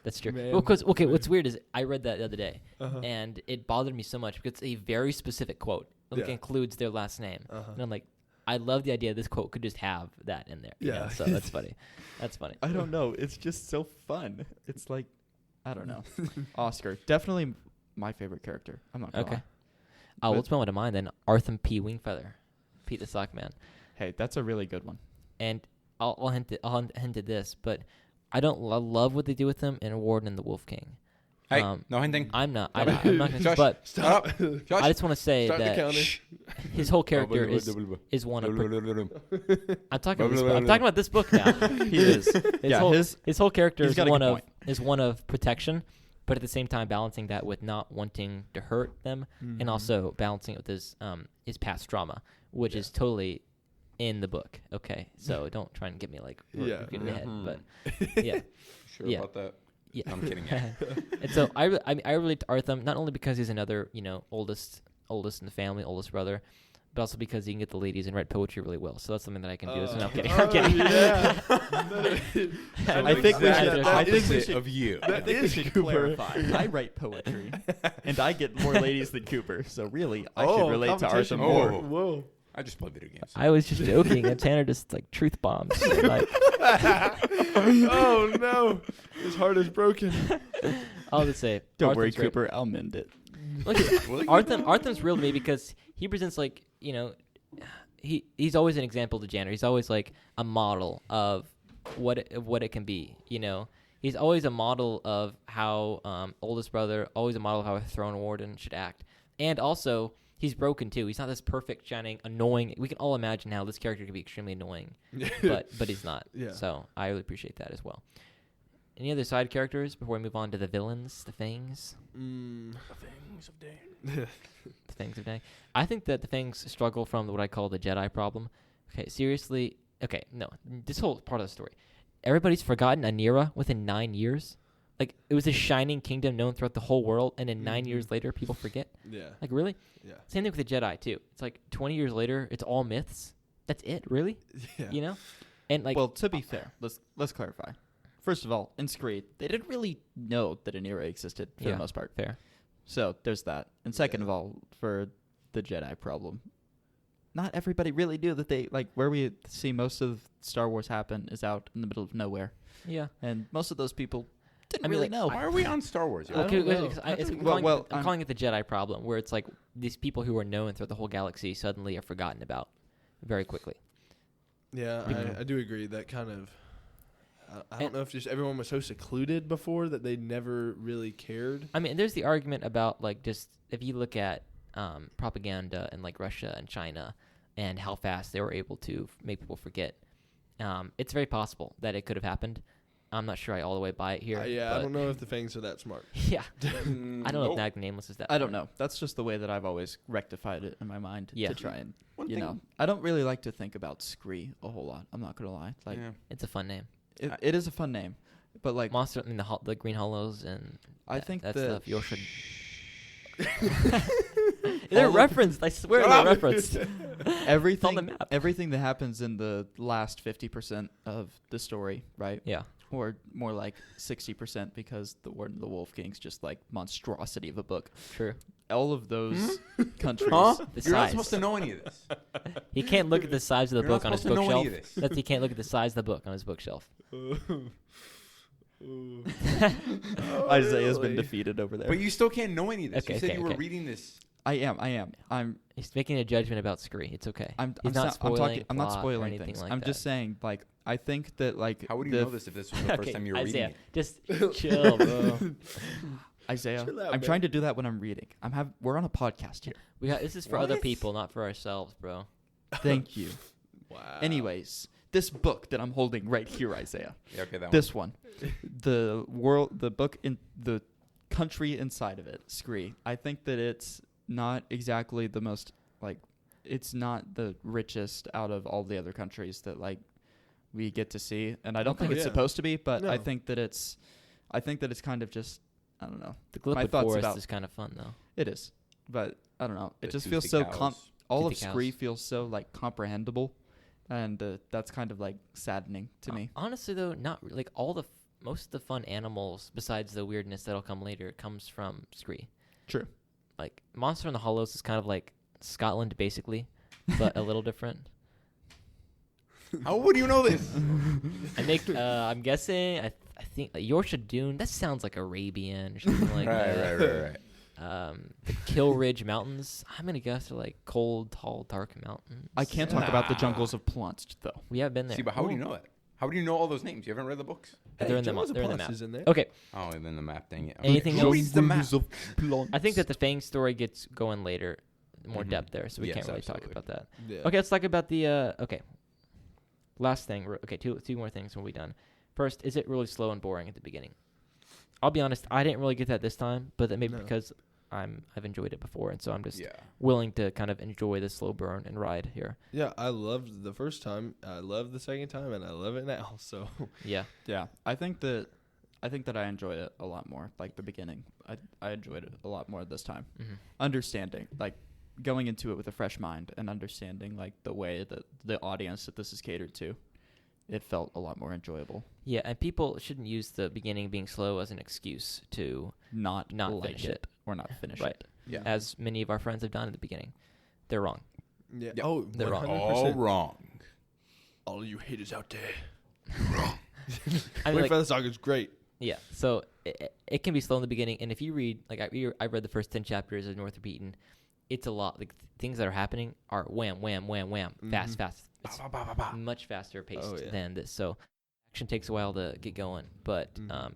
That's true. Man. Well, because what's weird is I read that the other day, Uh-huh. and it bothered me so much because it's a very specific quote. Like Yeah. includes their last name, Uh-huh. and I'm like, I love the idea this quote could just have that in there. Yeah. So that's funny. That's funny. I don't know. It's just so fun. It's like, I don't know. Oscar, definitely my favorite character. I'm not gonna Okay. lie. I'll But- spell one of mine then. Arthur P. Wingfeather, Pete the Sock Man, Hey, that's a really good one. and I'll hint at this, but I don't love what they do with him in Warden and the Wolf King. Hey, no hinting. I'm not. I'm not gonna. Shush. But Stop. I just want to say Start the that counter. his whole character is one of. I'm talking about this book now. He is. His whole character he's is got a one good of point. protection, but at the same time balancing that with not wanting to hurt them, and also balancing it with his past trauma, which is totally in the book. Okay, so don't try and get me like Yeah. in the head, Mhm. but yeah, Sure Yeah. about that. yeah. I'm kidding. And so I relate to Arthur not only because he's another oldest in the family, oldest brother, but also because he can get the ladies and write poetry really well. So that's something that I can do. So no, I'm kidding. I'm kidding. Yeah. I think we should. That I is think we Opposite should. of you. I think we is should Cooper. clarify. I write poetry, and I get more ladies than Cooper. So really, I Oh, should relate to Arthur competition. more. Oh. Whoa. I just play video games. I was just joking, and Tanner just like truth bombs. Like, Oh no, his heart is broken. I'll just say, Don't worry, Arthur's great. Cooper. I'll mend it. Look, Arthur's real to me because he presents like he's always an example to Janner. He's always like a model of what it can be. You know, he's always a model of how oldest brother, always a model of how a throne warden should act, and also. He's broken too. He's not this perfect, shining, annoying. We can all imagine how this character can be extremely annoying, but he's not. Yeah. So I really appreciate that as well. Any other side characters before we move on to the villains, the Fangs? The things of Dane. The Fangs of Dang. I think that the Fangs struggle from what I call the Jedi problem. Okay, seriously. Okay, no. This whole part of the story. Everybody's forgotten Anira within 9 years. Like, it was a shining kingdom known throughout the whole world, and then 9 years later, people forget. Yeah. Like, really? Yeah. Same thing with the Jedi, too. It's like 20 years later, it's all myths. That's it, really? Yeah. You know? And, like... Well, to be fair, let's clarify. First of all, in Screed, they didn't really know that an era existed for the most part. Fair. So there's that. And second of all, for the Jedi problem, not everybody really knew that they, like, where we see most of Star Wars happen is out in the middle of nowhere. Yeah. And most of those people didn't I mean, really like, know. Why are we on Star Wars? I Okay, don't know. I'm calling it the Jedi problem, where it's like these people who are known throughout the whole galaxy suddenly are forgotten about very quickly. Yeah, I do agree. That kind of... I don't know if just everyone was so secluded before that they never really cared. I mean, there's the argument about, like, just if you look at propaganda in, like, Russia and China and how fast they were able to make people forget, it's very possible that it could have happened. I'm not sure I all the way buy it here. I don't know if the Fangs are that smart. Yeah. I don't know if Nag Nameless is that I don't smart. know. That's just the way that I've always rectified it in my mind Yeah. to try and, One you thing- know. I don't really like to think about Scree a whole lot. I'm not going to lie. Like, Yeah. It's a fun name. it is a fun name. But, like, Monster, I mean, the Green Hollows and I think that that stuff. You should... They're referenced. I swear Shut they're up. referenced. everything, the map. everything that happens in the last 50% of the story, right? Yeah. Or more like 60% because the Warden of the Wolf King's just like monstrosity of a book. True. All of those countries. Huh? The You're not size. supposed to know any of this. He can't look at the size of the You're not book on his supposed to know any bookshelf. of this. That's he can't look at the size of the book on his bookshelf. Isaiah's been defeated over there. But you still can't know any of this. Okay, You said okay, you were okay. reading this. I am. He's making a judgment about Scree. It's okay. He's not spoiling. I'm not plot or spoiling anything things. like I'm that. just saying, like, I think that, like, How would you know this if this was the first Okay, time you were Isaiah, reading it? just chill, bro. Isaiah, Chill out, I'm man. trying to do that when I'm reading. We're on a podcast here. This is for other What? people, not for ourselves, bro. Thank you. Wow. Anyways, this book that I'm holding right here, Isaiah. Yeah, okay, that This one, the book in the country inside of it, Scree. I think that it's not exactly the most, like, it's not the richest out of all the other countries that, like, we get to see, and I don't think Okay. it's Yeah. supposed to be, but No. I think that it's kind of just, I don't know. The My Glipwood thoughts Forest about- is kind of fun, though. It is, but I don't know. It The just toothy feels so cows. all of Toothy Scree cows. feels so, like, comprehensible, and that's kind of, like, saddening to me. Honestly, though, not like all the most of the fun animals, besides the weirdness that'll come later, comes from Scree. True. Like Monster in the Hollows is kind of like Scotland, basically, but a little different. How would you know this? I'm guessing. I think Yorkshire Dune. That sounds like Arabian or something like that. right. The Kill Ridge Mountains. I'm gonna guess they're like cold, tall, dark mountains. I can't talk about the jungles of Plunst, though. We have been there. See, but how would you know that? How would you know all those names? You haven't read the books? They're in the Jungles of they're in the Plunks map. is in there. Okay, Oh, and then the map, dang it. Anything Who else? reads the map? I think that the Fang story gets going later, more Mhm. depth there, so we Yes, can't really absolutely. talk about that. Yeah. Okay, let's talk about the okay. Last thing. Okay, two more things when we're done. First, is it really slow and boring at the beginning? I'll be honest, I didn't really get that this time, but that maybe No. because I've enjoyed it before, and so I'm just Yeah. willing to kind of enjoy the slow burn and ride here. Yeah, I loved the first time. I loved the second time, and I love it now. So Yeah. Yeah, I think that I enjoyed it a lot more. Like the beginning, I enjoyed it a lot more this time. Mm-hmm. Understanding, like, going into it with a fresh mind and understanding, like, the way that the audience that this is catered to, it felt a lot more enjoyable. Yeah, and people shouldn't use the beginning being slow as an excuse to Not like finish it. or not finish right, it. Yeah. as many of our friends have done at the beginning. They're wrong. yeah. Yeah. Oh, They're wrong. 100%. All wrong. All you haters out there. I mean, like, Wingfeather Saga is great. yeah, so it can be slow in the beginning, and if you read, like I read the first 10 chapters of Northrop Eaton, it's a lot. Like things that are happening are wham, wham, wham, wham, fast, fast. It's much faster paced than this. So action takes a while to get going, but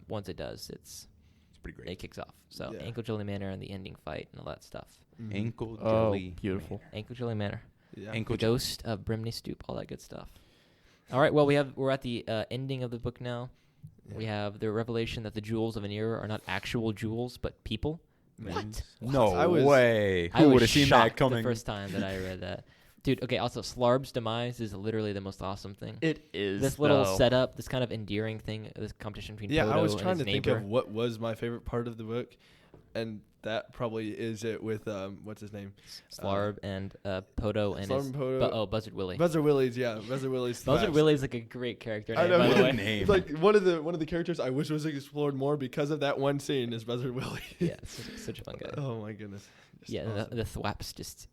once it does, it's pretty great. it kicks off. So Ankle Jelly Manor and the ending fight and all that stuff. Ankle Jelly. Beautiful. Ankle Jelly Manor. Yeah. Ankle The Ghost of Brimney Stoop, all that good stuff. All right, well, we're at the ending of the book now. Yeah. We have the revelation that the jewels of an era are not actual jewels, but people. What? No way. I Who would was have seen shocked that coming? the first time that I read that. Dude, okay, also, Slarb's demise is literally the most awesome thing. It is. This little setup, this kind of endearing thing, this competition between Podo I was trying and to his think neighbor. of what was my favorite part of the book, and that probably is it with what's his name, Slarb and Podo and Slarb his and Podo. Buzzard Willie. Buzzard Willie's, yeah, Buzzard Willie's. Buzzard Willie's like a great character name, I know, by the What a way. name. Like one of the characters I wish was explored more because of that one scene is Buzzard Willie. Yeah, such a fun guy. Oh my goodness. Just Yeah, awesome. the thwaps just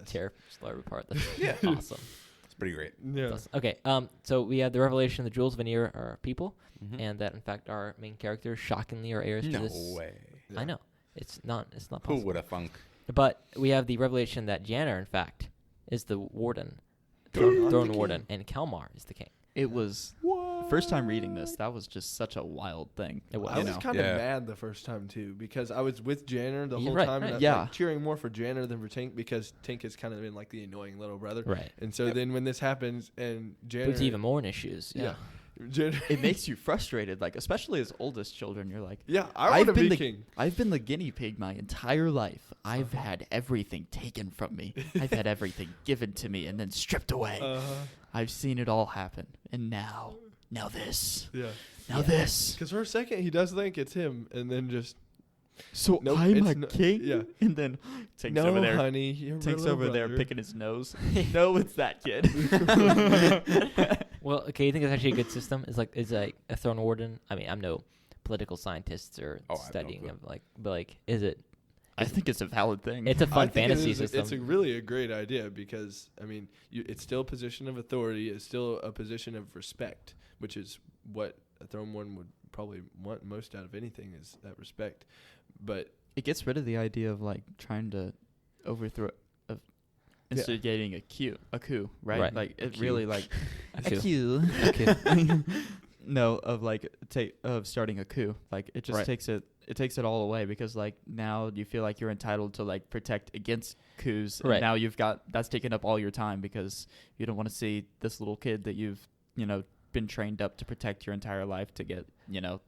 tear Slarb apart. That's awesome. It's pretty great. Yeah. Awesome. Okay, so we have the revelation the jewels of an era are people, and that in fact our main characters shockingly are heirs to No this. way. I know. It's not possible. Who would have thunk? But we have the revelation that Janner, in fact, is the warden, Throne throne king. warden, and Kalmar is the king. It was first time reading this. That was just such a wild thing. It was. I was kind of Yeah. mad the first time too because I was with Janner the You're whole right, time, right. and I was Yeah. like, cheering more for Janner than for Tink because Tink has kind of been like the annoying little brother. Right. And so then when this happens and Janner, Puts even more in issues. Yeah. Janner, It makes you frustrated, like especially as oldest children. You're like, I want to be the king. I've been the guinea pig my entire life. I've had everything taken from me. I've had everything given to me and then stripped away. I've seen it all happen, and now this, Yeah. now this. Because for a second he does think it's him, and then just So Nope, I'm it's a no- king. yeah. And then Tink's no, over there. honey, you're Tink's little over there brother." picking his nose. No, it's that kid. Well, okay, you think it's actually a good system? Is like a throne warden? I mean, I'm no political scientist or Oh, I have no studying clue. of but like, is it? I think it's a valid thing. It's a I fun think fantasy it is, system. It's really a great idea because I mean, it's still a position of authority. It's still a position of respect, which is what a throne warden would probably want most out of anything is that respect. But it gets rid of the idea of like trying to overthrow, of instigating a coup, right? Right. Like it coup. really like A coup. A coup. No, of like of starting a coup. Like it just Right. takes it all away because like now you feel like you're entitled to like protect against coups. Right. And now that's taken up all your time because you don't want to see this little kid that you've been trained up to protect your entire life to get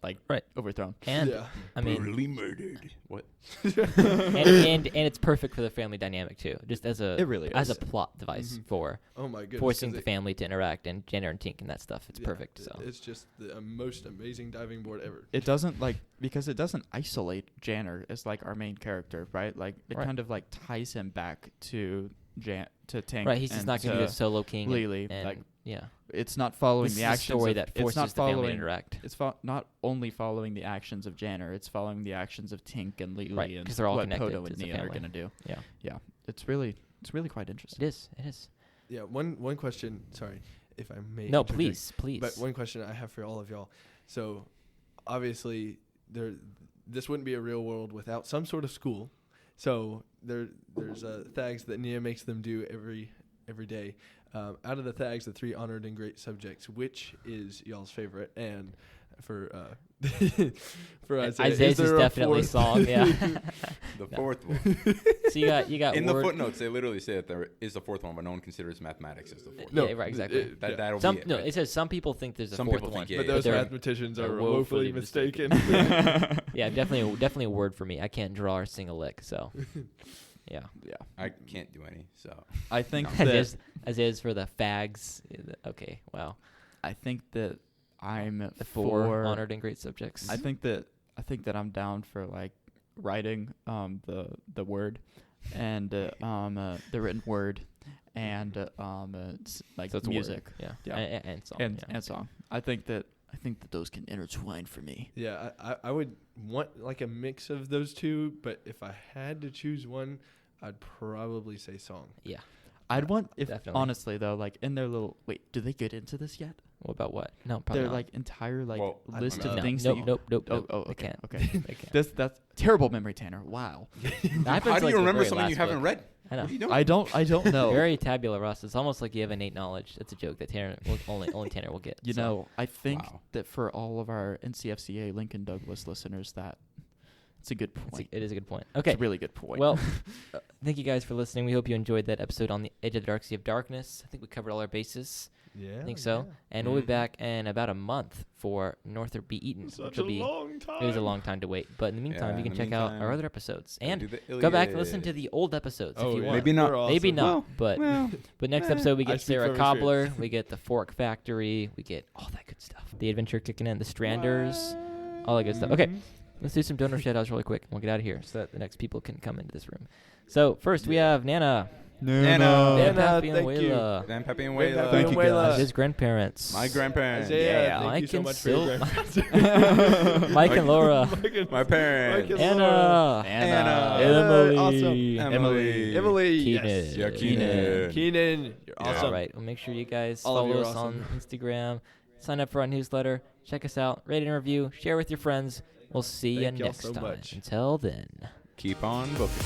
like Right. overthrown. And yeah, I mean, Brutally murdered. What? and it's perfect for the family dynamic too. Just as a It really as a is. plot device Mhm. for oh my goodness, forcing 'cause the family to interact and Jenner and Tink and that stuff. It's perfect. So it's just the most amazing diving board ever. It doesn't because it doesn't isolate Janner as like our main character, right? Like it Right. kind of like ties him back to Tink. right, he's just and not going to be to a solo king. Lily. And, Like yeah, it's not following this the is a actions story of, that it's not forces the family to following interact. It's not only following the actions of Janner, it's following the actions of Tink and Lily Right, and 'cause they're all what connected Podo to and the Nia are family. going to do. Yeah, Yeah, it's really quite interesting. it is. It is. Yeah, one question. Sorry, if I may. No, interject. please. But one question I have for all of y'all. So, obviously, this wouldn't be a real world without some sort of school. So there's thags that Nia makes them do every day. Out of the thags, the 3 honored and great subjects, which is y'all's favorite? And for for Isaiah, Isaiah's is there a definitely fourth? song. Yeah. The No. fourth one. So you got In the word- footnotes, they literally say that there is a fourth one, but no one considers mathematically as the fourth. No, yeah, right, exactly. Yeah. That'll Some be it. no, right? it says some people think there's a Some fourth people one. think, yeah, But yeah. those they're- mathematicians they're are woefully mistaken. mistaken. Yeah, definitely a word for me. I can't draw or sing a lick, so yeah. Yeah, I can't do any, so. I think As that is for the fags. Okay, wow. I think that I'm The 4 for honored and great subjects. I think that I'm down for like writing the word and the written word and like So it's a music word. Yeah. Yeah. And song. and yeah. song. I think that those can intertwine for me. Yeah, I would want like a mix of those two, but if I had to choose one, I'd probably say song. Yeah. I'd want if Definitely. honestly though, like in their little do they get into this yet? What about what? No, probably Their not. like entire like Well, I list don't of know. things. Nope, that you, nope. Oh, They okay. can't. Okay. They can't. That's terrible memory, Tanner. Wow. How do you remember something you haven't read? I know. What are you doing? I don't know. Very tabula rasa. It's almost like you have innate knowledge. That's a joke that Tanner only Tanner will get. You so. know, I think Wow. that for all of our NCFCA Lincoln Douglas listeners, it's a good point. It is a good point. Okay. It's a really good point. Well, thank you guys for listening. We hope you enjoyed that episode on the Edge of the Dark Sea of Darkness. I think we covered all our bases. Yeah. I think so. And we'll be back in about a month for Northrop Be Eaten, which Such will a be long time. it was a long time to wait. But in the meantime, Yeah, you can in the check out our meantime, other episodes Gotta and do the go back and Iliad. listen to the old episodes Oh, if you yeah. want. Maybe not. They're awesome. Maybe not. Well, but well, but next eh. episode we I get speak Sarah from Cobbler, experience. we get the Fork Factory, we get all that good stuff. The adventure kicking in, the Stranders, all that good stuff. Okay. Let's do some donor shout-outs really quick, and we'll get out of here so that the next people can come into this room. So, first, we have Nana. Nana. Van Nana, Pappy and thank you. Wayla. Van Pepe and Van Wayla. Pepe Thank and you, Wayla. guys. His grandparents. My grandparents. Isaiah, Yeah. thank Mike you so and much for your Sil- grandparents. Mike and Laura. My parents. Mike and Anna. Anna. Emily. Awesome. Emily. Emily. Keenan. Yes. Yeah, Keenan. Keenan. You're Yeah. awesome. All right. Well, make sure you guys All of you follow are us awesome. on Instagram. Sign up for our newsletter. Check us out. Rate and review. Share with your friends. We'll see you Thank y'all next so time. much. Until then. Keep on booking.